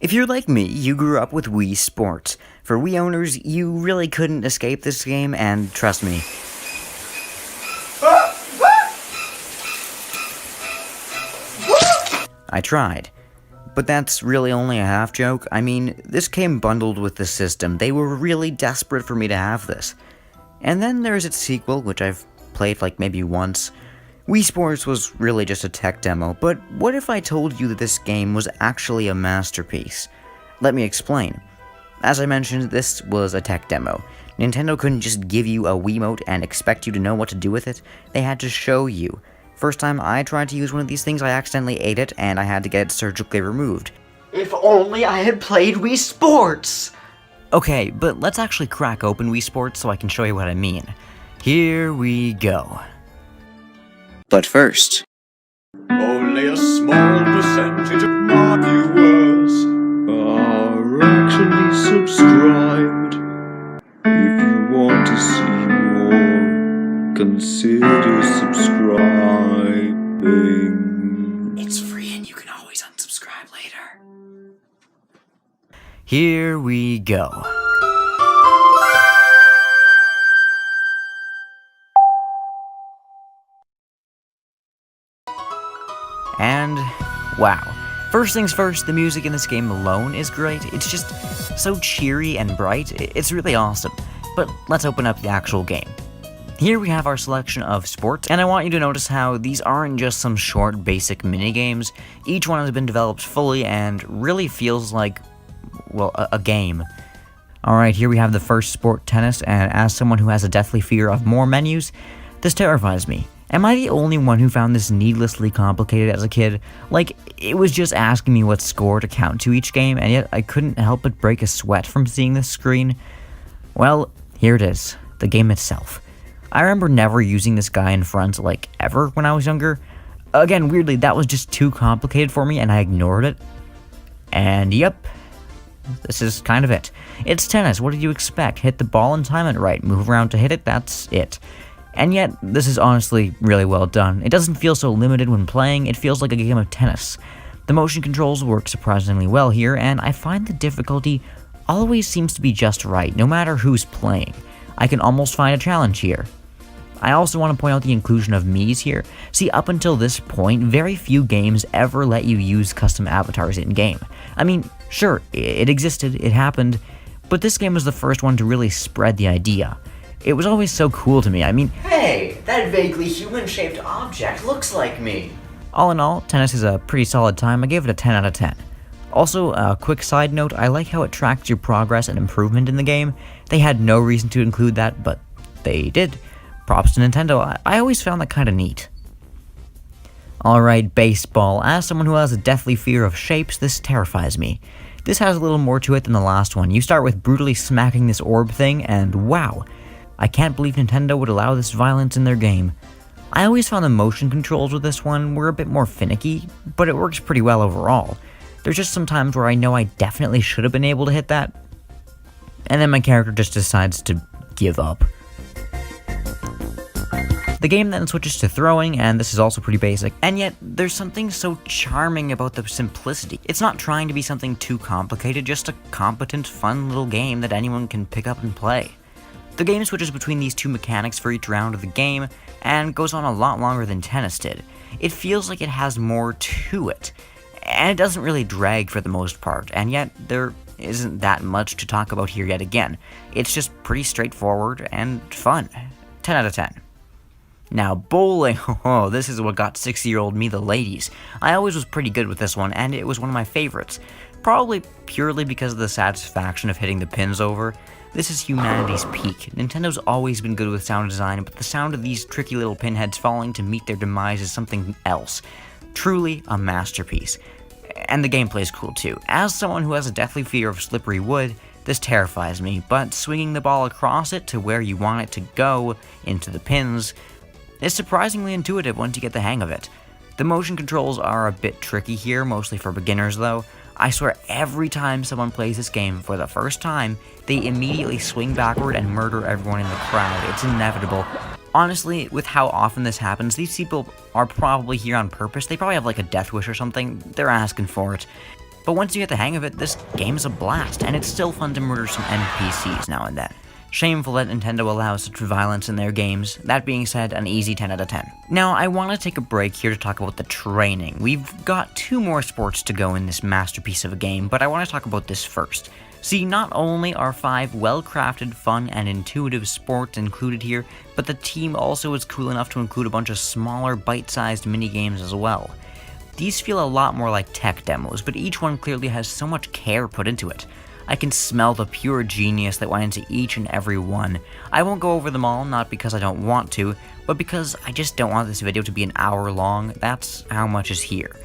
If you're like me, you grew up with Wii Sports. For Wii owners, you really couldn't escape this game, and trust me, I tried. But that's really only a half joke. I mean, this came bundled with the system. They were really desperate for me to have this. And then there's its sequel, which I've played like maybe once. Wii Sports was really just a tech demo, but what if I told you that this game was actually a masterpiece? Let me explain. As I mentioned, this was a tech demo. Nintendo couldn't just give you a Wiimote and expect you to know what to do with it. They had to show you. First time I tried to use one of these things, I accidentally ate it, and I had to get it surgically removed. If only I had played Wii Sports! Okay, but let's actually crack open Wii Sports so I can show you what I mean. Here we go. But first, Only a small percentage of my viewers are actually subscribed. If you want to see more, consider subscribing. It's free and you can always unsubscribe later. Here we go. And, wow. First things first, the music in this game alone is great. It's just so cheery and bright. It's really awesome. But let's open up the actual game. Here we have our selection of sports, and I want you to notice how these aren't just some short, basic mini-games. Each one has been developed fully and really feels like, well, a game. Alright, here we have the first sport, tennis, and as someone who has a deathly fear of more menus, this terrifies me. Am I the only one who found this needlessly complicated as a kid? Like, it was just asking me what score to count to each game, and yet I couldn't help but break a sweat from seeing this screen. Well, here it is, the game itself. I remember never using this guy in front, like, ever when I was younger. Again, weirdly, that was just too complicated for me, and I ignored it. And yep, this is kind of it. It's tennis, what did you expect? Hit the ball and time it right, move around to hit it, that's it. And yet, this is honestly really well done. It doesn't feel so limited when playing, it feels like a game of tennis. The motion controls work surprisingly well here, and I find the difficulty always seems to be just right, no matter who's playing. I can almost find a challenge here. I also want to point out the inclusion of Miis here. See, up until this point, very few games ever let you use custom avatars in-game. I mean, sure, it existed, it happened, but this game was the first one to really spread the idea. It was always so cool to me. I mean, hey, that vaguely human-shaped object looks like me. All in all, tennis is a pretty solid time. I gave it a 10 out of 10. Also, a quick side note, I like how it tracks your progress and improvement in the game. They had no reason to include that, but they did. Props to Nintendo. I always found that kind of neat. Alright, baseball. As someone who has a deathly fear of shapes, this terrifies me. This has a little more to it than the last one. You start with brutally smacking this orb thing, and wow. I can't believe Nintendo would allow this violence in their game. I always found the motion controls with this one were a bit more finicky, but it works pretty well overall. There's just some times where I know I definitely should have been able to hit that, and then my character just decides to give up. The game then switches to throwing, and this is also pretty basic, and yet there's something so charming about the simplicity. It's not trying to be something too complicated, just a competent, fun little game that anyone can pick up and play. The game switches between these two mechanics for each round of the game, and goes on a lot longer than tennis did. It feels like it has more to it, and it doesn't really drag for the most part, and yet there isn't that much to talk about here yet again. It's just pretty straightforward and fun. 10 out of 10. Now, bowling, oh, this is what got 60-year-old me the ladies. I always was pretty good with this one, and it was one of my favorites. Probably purely because of the satisfaction of hitting the pins over. This is humanity's peak. Nintendo's always been good with sound design, but the sound of these tricky little pinheads falling to meet their demise is something else. Truly a masterpiece. And the gameplay is cool too. As someone who has a deathly fear of slippery wood, this terrifies me, but swinging the ball across it to where you want it to go, into the pins, is surprisingly intuitive once you get the hang of it. The motion controls are a bit tricky here, mostly for beginners though. I swear every time someone plays this game for the first time, they immediately swing backward and murder everyone in the crowd. It's inevitable. Honestly, with how often this happens, these people are probably here on purpose. They probably have like a death wish or something. They're asking for it. But once you get the hang of it, this game's a blast, and it's still fun to murder some NPCs now and then. Shameful that Nintendo allows such violence in their games. That being said, an easy 10 out of 10. Now, I want to take a break here to talk about the training. We've got 2 more sports to go in this masterpiece of a game, but I want to talk about this first. See, not only are 5 well-crafted, fun, and intuitive sports included here, but the team also is cool enough to include a bunch of smaller, bite-sized minigames as well. These feel a lot more like tech demos, but each one clearly has so much care put into it. I can smell the pure genius that went into each and every one. I won't go over them all, not because I don't want to, but because I just don't want this video to be an hour long. That's how much is here.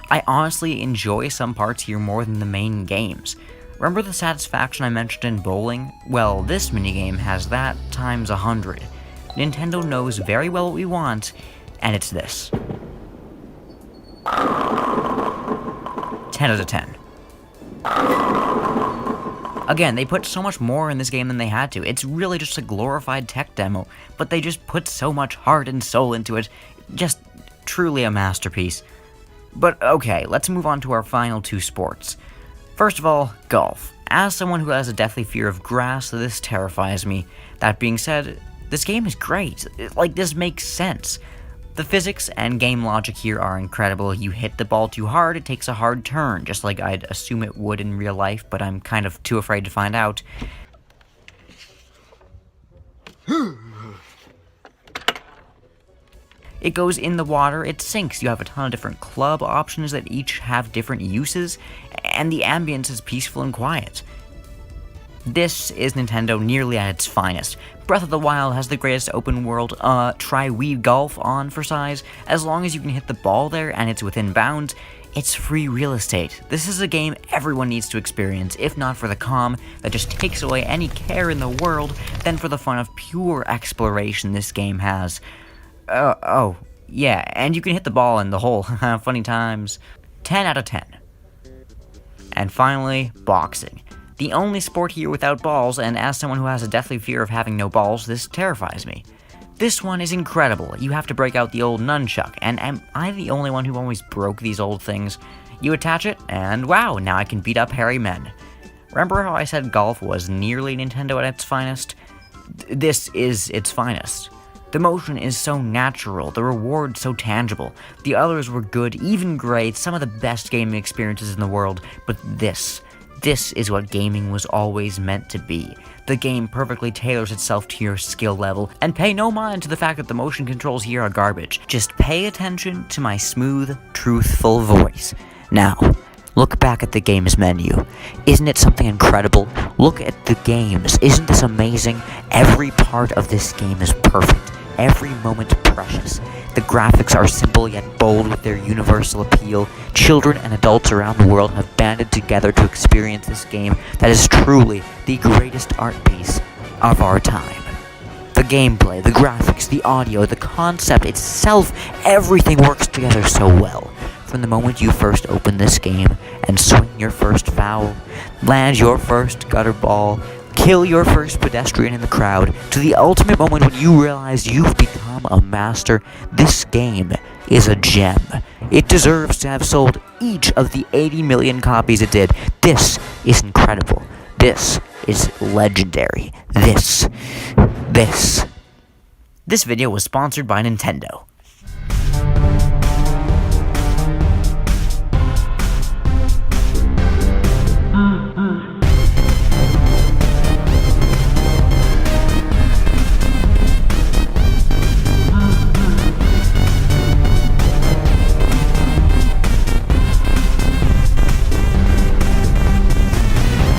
I honestly enjoy some parts here more than the main games. Remember the satisfaction I mentioned in bowling? Well, this minigame has that times 100. Nintendo knows very well what we want, and it's this. 10 out of 10. Again, they put so much more in this game than they had to. It's really just a glorified tech demo, but they just put so much heart and soul into it. Just truly a masterpiece. But okay, let's move on to our final 2 sports. First of all, golf. As someone who has a deathly fear of grass, this terrifies me. That being said, this game is great. This makes sense. The physics and game logic here are incredible. You hit the ball too hard, it takes a hard turn, just like I'd assume it would in real life, but I'm kind of too afraid to find out. It goes in the water, it sinks. You have a ton of different club options that each have different uses, and the ambience is peaceful and quiet. This is Nintendo nearly at its finest. Breath of the Wild has the greatest open world, try Wii Golf on for size. As long as you can hit the ball there and it's within bounds, it's free real estate. This is a game everyone needs to experience, if not for the calm that just takes away any care in the world, then for the fun of pure exploration this game has. Oh, yeah, and you can hit the ball in the hole. Funny times. 10 out of 10. And finally, boxing. The only sport here without balls, and as someone who has a deathly fear of having no balls, this terrifies me. This one is incredible. You have to break out the old nunchuck, and am I the only one who always broke these old things? You attach it, and wow, now I can beat up hairy men. Remember how I said golf was nearly Nintendo at its finest? This is its finest. The motion is so natural, the reward so tangible. The others were good, even great, some of the best gaming experiences in the world, but this is what gaming was always meant to be. The game perfectly tailors itself to your skill level, and pay no mind to the fact that the motion controls here are garbage. Just pay attention to my smooth, truthful voice. Now, look back at the game's menu. Isn't it something incredible? Look at the games. Isn't this amazing? Every part of this game is perfect. Every moment precious. The graphics are simple yet bold with their universal appeal. Children and adults around the world have banded together to experience this game that is truly the greatest art piece of our time. The gameplay, the graphics, the audio, the concept itself, everything works together so well. From the moment you first open this game and swing your first foul, land your first gutter ball, kill your first pedestrian in the crowd, to the ultimate moment when you realize you've become a master, this game is a gem. It deserves to have sold each of the 80 million copies it did. This is incredible. This is legendary. This video was sponsored by Nintendo.